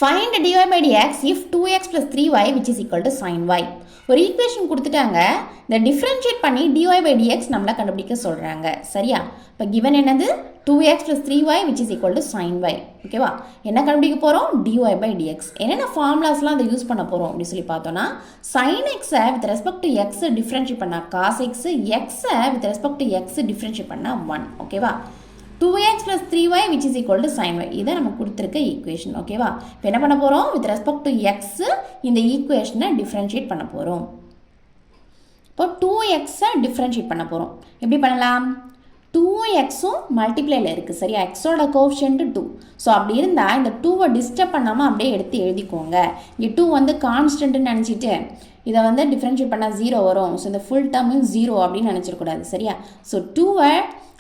Find dy by dx if 2x plus 3y which is equal to sin y. ஒரு equation கொடுத்துட்டாங்க, இந்த differentiate பண்ணி dy by dx நம்மளை கண்டுபிடிக்க சொல்கிறாங்க. சரியா? இப்போ given என்னது 2x plus 3y which is equal to sin y. ஓகேவா? என்ன கண்டுபிடிக்க போகிறோம்? dy by dx. என்னென்ன ஃபார்முலாஸ்லாம் அதை யூஸ் பண்ண போகிறோம் அப்படின்னு சொல்லி பார்த்தோன்னா, sin x with respect to x differentiate பண்ணால் cos x, x with respect to x differentiate பண்ணால் 1. ஓகேவா? 2x plus 3y which is equal to sin y. இதை நம்ம கொடுத்துருக்க ஈக்குவேஷன். ஓகேவா? இப்போ என்ன பண்ண போகிறோம்? வித் ரெஸ்பெக்ட் டு எக்ஸ் இந்த ஈக்குவேஷனை டிஃப்ரென்ஷியேட் பண்ண போகிறோம். இப்போ 2xஐ டிஃப்ரென்ஷியேட் பண்ண போகிறோம். எப்படி பண்ணலாம்? 2xும் மல்டிப்ளைல இருக்குது. சரியா? எக்ஸோட கோஎஃபிஷியன்ட் 2. ஸோ அப்படி இருந்தால் இந்த 2வை டிஸ்டர்ப் பண்ணாமல் அப்படியே எடுத்து எழுதிக்கோங்க. இங்கே 2 வந்து கான்ஸ்டன்ட்னு நினச்சிட்டு இதை வந்து டிஃப்ரென்ஷியேட் பண்ணால் 0 வரும். ஸோ இந்த ஃபுல் டேர்மும் 0 அப்படின்னு நினச்சிடக்கூடாது. சரியா? ஸோ 2வை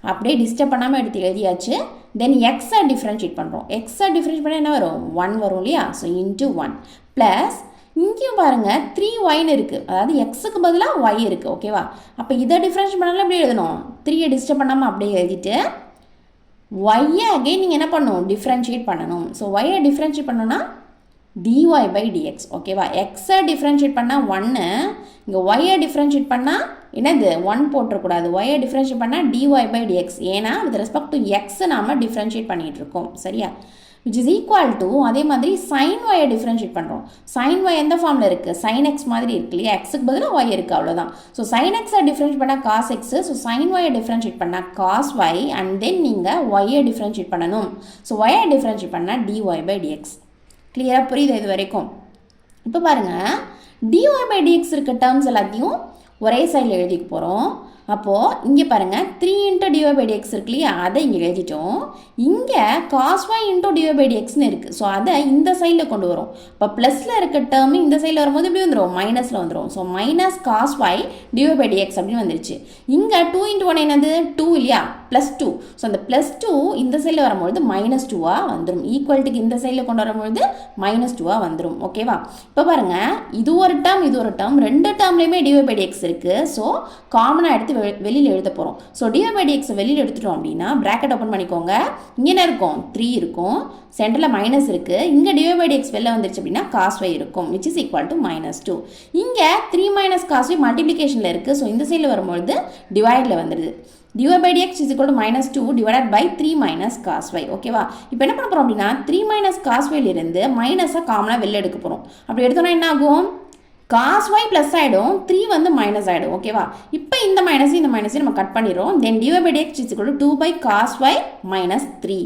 அப்படியே டிஸ்டர்ப் பண்ணாமல் எடுத்து எழுதியாச்சு. தென் எக்ஸை டிஃப்ரென்ஷியேட் பண்ணுறோம். எக்ஸை டிஃப்ரென்ஷியேட் பண்ணால் என்ன வரும்? 1 வரும் இல்லையா? ஸோ இன்ட்டு 1 ப்ளஸ் இங்கேயும் பாருங்கள் 3yன்னு இருக்குது. அதாவது எக்ஸுக்கு பதிலாக y இருக்குது. ஓகேவா? அப்போ இதை டிஃப்ரென்ஷியேட் பண்ணாலும் எப்படி எழுதணும்? 3யை டிஸ்டர்ப் பண்ணாமல் அப்படியே எழுதிட்டு yயை அகெயின் நீங்கள் என்ன பண்ணணும்? டிஃப்ரென்ஷியேட் பண்ணணும். ஸோ yயை டிஃப்ரென்ஷியேட் பண்ணணும்னா dy by dx. ஓகேவா? எக்ஸை டிஃப்ரென்ஷியேட் பண்ணால் 1, இங்கே yயை டிஃப்ரென்ஷியேட் பண்ணால் என்னது 1 போட்டுறக்கூடாது. yயை டிஃப்ரென்ஷியேட் பண்ணால் dy by dx. ஏன்னா வித் ரெஸ்பெக்ட் டு எக்ஸை நாம் டிஃப்ரென்ஷியேட் பண்ணிகிட்டு இருக்கோம். சரியா? which is equal to அதே மாதிரி sin yயை டிஃப்ரென்ஷியேட் பண்ணுறோம். sin y எந்த ஃபார்மில் இருக்குது? sin x மாதிரி இருக்கு இல்லையா? எக்ஸுக்கு பதிலாக y இருக்குது, அவ்வளோதான். ஸோ sin xஐ டிஃப்ரென்ஷியேட் பண்ணால் cos x, ஸோ sin yயை டிஃப்ரென்ஷியேட் பண்ணால் cos y, அண்ட் தென் நீங்கள் yயை டிஃப்ரென்ஷியேட் பண்ணணும். ஸோ yயை டிஃப்ரென்ஷியேட் பண்ணால் dy by dx. கிளியராக புரியுது இது வரைக்கும்? இப்போ பாருங்கள், dy by dx இருக்க டேர்ம்ஸ் எல்லாத்தையும் ஒரே சைடில் எழுதிக்க போகிறோம். அப்போது இங்கே பாருங்கள் 3 இன்ட்டு dy by dx இருக்கு இல்லையா? அதை இங்கே எழுதிட்டோம். இங்கே cos y into dy by dxன்னு இருக்குது. ஸோ அதை இந்த சைடில் கொண்டு வரும். இப்போ ப்ளஸில் இருக்க டேர்மு இந்த சைடில் வரும்போது எப்படி வந்துடும்? மைனஸில் வந்துடும். So minus cos y dy by dx அப்படின்னு வந்துருச்சு. இங்கே 2 இன்ட்டு 1 என்னது? 2 இல்லையா? ப்ளஸ் 2. ஸோ அந்த ப்ளஸ் 2 இந்த சைடில் வரும்பொழுது மைனஸ் 2வாக வந்துடும். ஈக்குவல்ட்டுக்கு இந்த சைடில் கொண்டு வரும்பொழுது மைனஸ் 2வாக வந்துடும். ஓகேவா? இப்போ பாருங்கள், இது ஒரு டேர்ம் இது ஒரு டேர்ம், ரெண்டு டேர்ம்லேயுமே dy by dx இருக்குது. ஸோ காமனாக எடுத்து வெளியில் எழுத போகிறோம். ஸோ dy by dx வெளியில் எடுத்துட்டோம் அப்படின்னா ப்ராக்கெட் ஓப்பன் பண்ணிக்கோங்க. இங்கே என்ன இருக்கும்? 3 இருக்கும். சென்டரில் மைனஸ் இருக்குது. இங்கே dy by dx வெளில வந்துருச்சு அப்படின்னா cos y இருக்கும், which is equal to -2. இங்கே 3 minus cos y மல்டிப்ளிகேஷனில் இருக்குது. ஸோ இந்த சைடில் வரும்பொழுது டிவைடில் வந்துடுது. dy by dx is equal to -2 divided by 3 minus cos y. ஓகேவா? இப்போ என்ன பண்ண போகிறோம் அப்படின்னா 3 minus cos y இருந்து மைனஸை காமனாக வெளில எடுக்க போகிறோம். அப்படி எடுத்தோன்னா என்ன ஆகும்? cos y ப்ளஸ் ஆகிடும், 3 வந்து மைனஸ் ஆகிடும். ஓகேவா? இப்போ இந்த மைனஸையும் நம்ம கட் பண்ணிடுறோம். தென் dy by dx is equal to 2 by cos y minus 3.